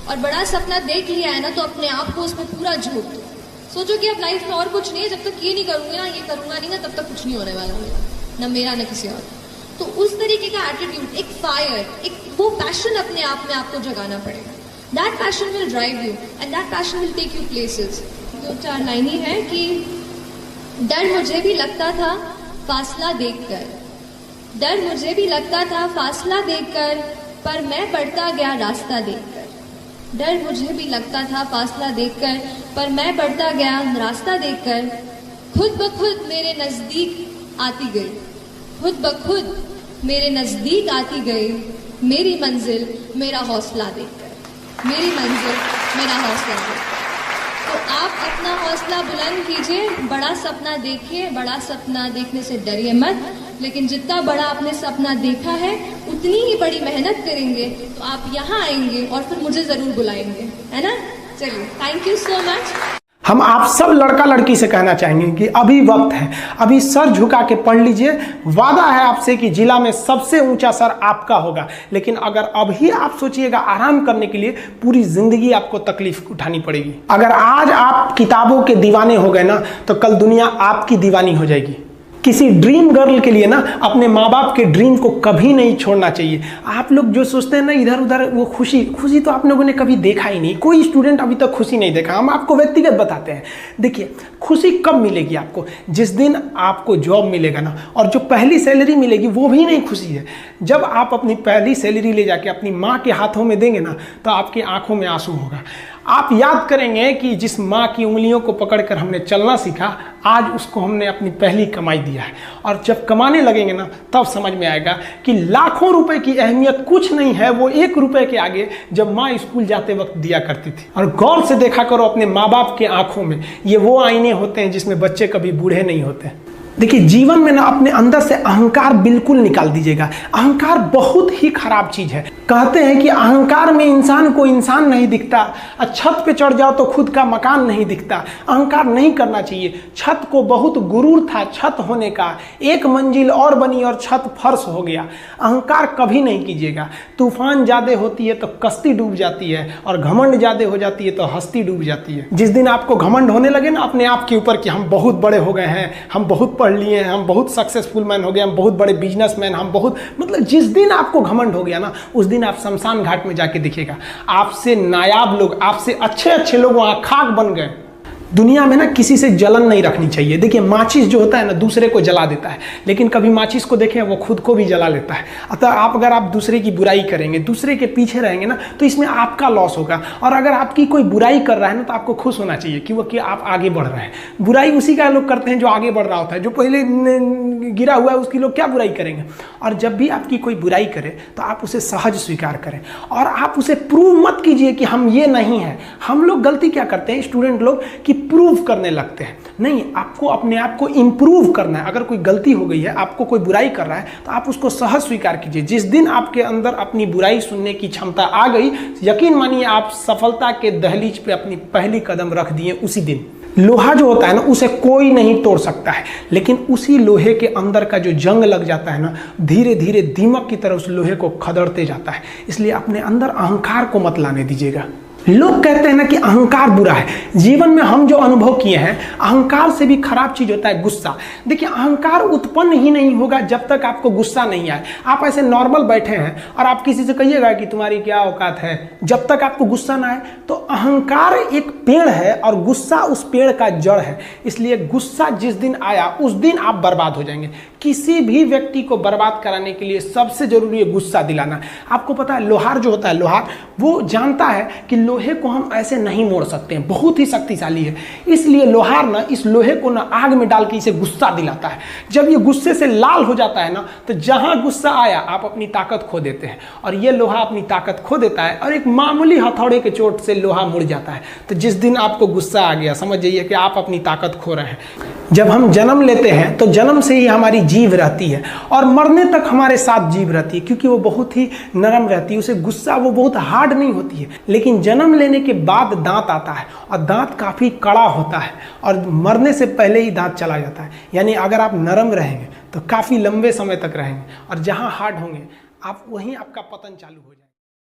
और बड़ा सपना देख लिया है ना तो अपने आप को उसमें पूरा झोंक दो। सोचो कि अब लाइफ में और कुछ नहीं है, जब तक ये नहीं करूंगी ना, ये करूंगा नहीं ना, तब तक कुछ नहीं होने वाला मेरा, ना मेरा ना किसी और। तो उस तरीके का एटीट्यूड, एक फायर, एक वो पैशन अपने आप में आपको जगाना पड़ेगा। That passion will drive you and that passion will take you places. 2-4 line ही है कि डर मुझे भी लगता था फासला देखकर, डर मुझे भी लगता था फासला देखकर, पर मैं बढ़ता गया रास्ता देखकर। डर मुझे भी लगता था फासला देखकर, पर मैं बढ़ता गया रास्ता देखकर। खुद ब खुद मेरे नजदीक आती गई, खुद ब खुद मेरे नजदीक आती गई, मेरी मंजिल मेरा हौसला देखकर, मेरी मंजिल मेरा हौसला देखकर। तो आप अपना हौसला बुलंद कीजिए, बड़ा सपना देखिए, बड़ा सपना देखने से डरिए मत, लेकिन जितना बड़ा आपने सपना देखा है उतनी ही बड़ी मेहनत करेंगे तो आप यहाँ आएंगे और फिर मुझे जरूर बुलाएंगे, है ना। चलिए, थैंक यू सो मच। हम आप सब लड़का लड़की से कहना चाहेंगे कि अभी वक्त है, अभी सर झुका के पढ़ लीजिए। वादा है आपसे कि जिला में सबसे ऊंचा सर आपका होगा, लेकिन अगर अभी आप सोचिएगा आराम करने के लिए, पूरी जिंदगी आपको तकलीफ उठानी पड़ेगी। अगर आज आप किताबों के दीवाने हो गए ना, तो कल दुनिया आपकी दीवानी हो जाएगी। किसी ड्रीम गर्ल के लिए ना अपने माँ बाप के ड्रीम को कभी नहीं छोड़ना चाहिए। आप लोग जो सोचते हैं ना इधर उधर, वो खुशी तो आप लोगों ने कभी देखा ही नहीं। कोई स्टूडेंट अभी तक खुशी नहीं देखा। हम आपको व्यक्तिगत बताते हैं। देखिए, खुशी कब मिलेगी आपको? जिस दिन आपको जॉब मिलेगा ना, और जो पहली सैलरी मिलेगी वो भी नहीं खुशी है। जब आप अपनी पहली सैलरी ले जाके अपनी माँ के हाथों में देंगे ना, तो आपकी आंखों में आंसू होगा। आप याद करेंगे कि जिस माँ की उंगलियों को पकड़कर हमने चलना सीखा, आज उसको हमने अपनी पहली कमाई दिया है। और जब कमाने लगेंगे ना, तब समझ में आएगा कि लाखों रुपए की अहमियत कुछ नहीं है, वो 1 रुपए के आगे जब माँ स्कूल जाते वक्त दिया करती थी। और गौर से देखा करो अपने माँ बाप के आंखों में, ये वो आईने होते हैं जिसमें बच्चे कभी बूढ़े नहीं होते। देखिए, जीवन में ना अपने अंदर से अहंकार बिल्कुल निकाल दीजिएगा। अहंकार बहुत ही खराब चीज है। कहते हैं कि अहंकार में इंसान को इंसान नहीं दिखता, और छत पे चढ़ जाओ तो खुद का मकान नहीं दिखता। अहंकार नहीं करना चाहिए। छत को बहुत गुरूर था छत होने का, 1 मंजिल और बनी और छत फर्श हो गया। अहंकार कभी नहीं कीजिएगा। तूफान ज्यादा होती है तो कश्ती डूब जाती है, और घमंड ज्यादा हो जाती है तो हस्ती डूब जाती है। जिस दिन आपको घमंड होने लगे ना अपने आप के ऊपर कि हम बहुत बड़े हो गए हैं, हम बहुत पढ़ लिए हैं, हम बहुत सक्सेसफुल मैन हो गए, हम बहुत बड़े बिजनेसमैन, हम बहुत, मतलब जिस दिन आपको घमंड हो गया ना, उस दिन आप शमशान घाट में जाके दिखेगा आपसे नायाब लोग, आपसे अच्छे लोग वहां खाक बन गए। दुनिया में ना किसी से जलन नहीं रखनी चाहिए। देखिए, माचिस जो होता है ना दूसरे को जला देता है, लेकिन कभी माचिस को देखें वो खुद को भी जला लेता है। अतः अगर आप दूसरे की बुराई करेंगे, दूसरे के पीछे रहेंगे ना, तो इसमें आपका लॉस होगा। और अगर आपकी कोई बुराई कर रहा है ना, तो आपको खुश होना चाहिए कि आप आगे बढ़ रहे हैं। बुराई उसी का लोग करते हैं जो आगे बढ़ रहा होता है। जो पहले गिरा हुआ है उसकी लोग क्या बुराई करेंगे। और जब भी आपकी कोई बुराई करे तो आप उसे सहज स्वीकार करें, और आप उसे प्रूव मत कीजिए कि हम ये नहीं है। हम लोग गलती क्या करते हैं स्टूडेंट लोग, कि प्रूव करने लगते हैं। नहीं, आपको अपने आप को इंप्रूव करना है। अगर कोई गलती हो गई है, आपको कोई बुराई कर रहा है, तो आप उसको सहज स्वीकार कीजिए। जिस दिन आपके अंदर अपनी बुराई सुनने की क्षमता आ गई, यकीन मानिए आप सफलता के दहलीज पे अपनी पहली कदम रख दिए उसी दिन। लोहा जो होता है ना, उसे कोई नहीं तोड़ सकता है, लेकिन उसी लोहे के अंदर का जो जंग लग जाता है ना, धीरे धीरे दीमक की तरह उस लोहे को खदड़ते जाता है। इसलिए अपने अंदर अहंकार को मत लाने दीजिएगा। लोग कहते हैं ना कि अहंकार बुरा है। जीवन में हम जो अनुभव किए हैं, अहंकार से भी खराब चीज होता है गुस्सा। देखिए, अहंकार उत्पन्न ही नहीं होगा जब तक आपको गुस्सा नहीं आए। आप ऐसे नॉर्मल बैठे हैं और आप किसी से कहिएगा कि तुम्हारी क्या औकात है, जब तक आपको गुस्सा ना आए। तो अहंकार एक पेड़ है और गुस्सा उस पेड़ का जड़ है। इसलिए गुस्सा जिस दिन आया उस दिन आप बर्बाद हो जाएंगे। किसी भी व्यक्ति को बर्बाद कराने के लिए सबसे जरूरी है गुस्सा दिलाना। आपको पता है, लोहार जो होता है, लोहार वो जानता है कि लोहे को हम ऐसे नहीं मोड़ सकते हैं, बहुत ही शक्तिशाली है। इसलिए लोहार ना इस लोहे को ना आग में डाल के इसे गुस्सा दिलाता है। जब ये गुस्से से लाल हो जाता है ना, तो जहां गुस्सा आया आप अपनी ताकत खो देते हैं, और ये लोहा अपनी ताकत खो देता है, और एक मामूली हथौड़े के चोट से लोहा मुड़ जाता है। तो जिस दिन आपको गुस्सा आ गया, समझ जाइए कि आप अपनी ताकत खो रहे हैं। जब हम जन्म लेते हैं तो जन्म से ही हमारी जीभ रहती है, और मरने तक हमारे साथ जीभ रहती है, क्योंकि वो बहुत ही नरम रहती है। उसे गुस्सा वो बहुत हार्ड नहीं होती है। लेकिन जन्म लेने के बाद दांत आता है, और दांत काफी कड़ा होता है, और मरने से पहले ही दांत चला जाता है। यानी अगर आप नरम रहेंगे तो काफी लंबे समय तक रहेंगे, और जहां हार्ड होंगे आप वहीं आपका पतन चालू हो जाएगा।